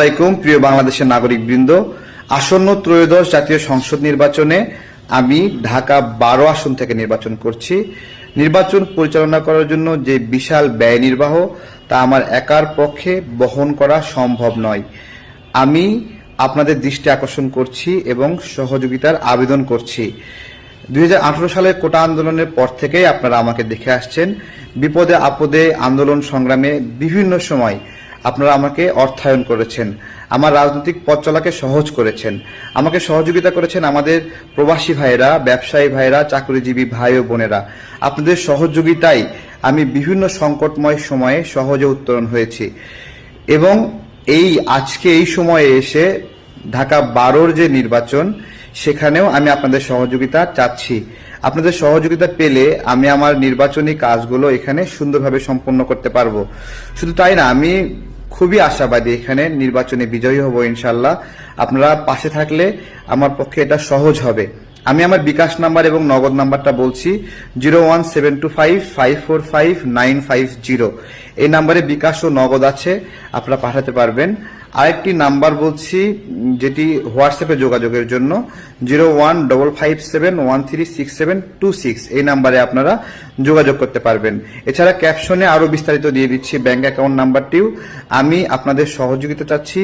আলাইকুম প্রিয় বাংলাদেশের নাগরিকবৃন্দ, আসন্ন ত্রয়োদশ জাতীয় সংসদ নির্বাচনে আমি ঢাকা 12 আসন থেকে নির্বাচন করছি। নির্বাচন পরিচালনা করার জন্য যে বিশাল ব্যয় নির্বাহ তা আমার একার পক্ষে বহন করা সম্ভব নয়। আমি আপনাদের দৃষ্টি আকর্ষণ করছি এবং সহযোগিতার আবেদন করছি। 2018 সালের কোটা আন্দোলনের পর থেকেই আপনারা আমাকে দেখে আসছেন। বিপদে আপদে আন্দোলন সংগ্রামে বিভিন্ন সময় আপনারা আমাকে অর্থায়ন করেছেন, আমার রাজনৈতিক পথ চলাকে সহজ করেছেন, আমাকে সহযোগিতা করেছেন আমাদের প্রবাসী ভাইয়েরা, ব্যবসায়ী ভাইয়েরা, চাকরিজীবী ভাই ও বোনেরা। আপনাদের সহযোগিতায় আমি বিভিন্ন সংকটময় সময়ে সহজে উত্তরণ হয়েছি এবং আজকে এই সময়ে এসে ঢাকা 12-র যে নির্বাচন সেখানেও আমি আপনাদের সহযোগিতা চাচ্ছি। আপনাদের সহযোগিতা পেলে আমি আমার নির্বাচনী কাজগুলো এখানে সুন্দরভাবে সম্পন্ন করতে পারবো। শুধু তাই না, আমি খুবই আশাবাদী এখানে নির্বাচনে বিজয়ী হব ইনশাল্লাহ। আপনারা পাশে থাকলে আমার পক্ষে এটা সহজ হবে। আমি আমার বিকাশ নাম্বার এবং নগদ নাম্বারটা বলছি 01725545950। এই নাম্বারে বিকাশ ও নগদ আছে, আপনারা পাঠাতে পারবেন। আরেকটি নাম্বার বলছি যেটি হোয়াটসঅ্যাপে যোগাযোগের জন্য 01557136726। এই নাম্বারে আপনারা যোগাযোগ করতে পারবেন। এছাড়া ক্যাপশনে আরো বিস্তারিত দিয়ে দিচ্ছি ব্যাংক অ্যাকাউন্ট নাম্বারটিও। আমি আপনাদের সহযোগিতা চাচ্ছি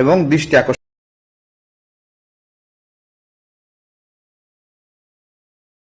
এবং দৃষ্টি আকর্ষণ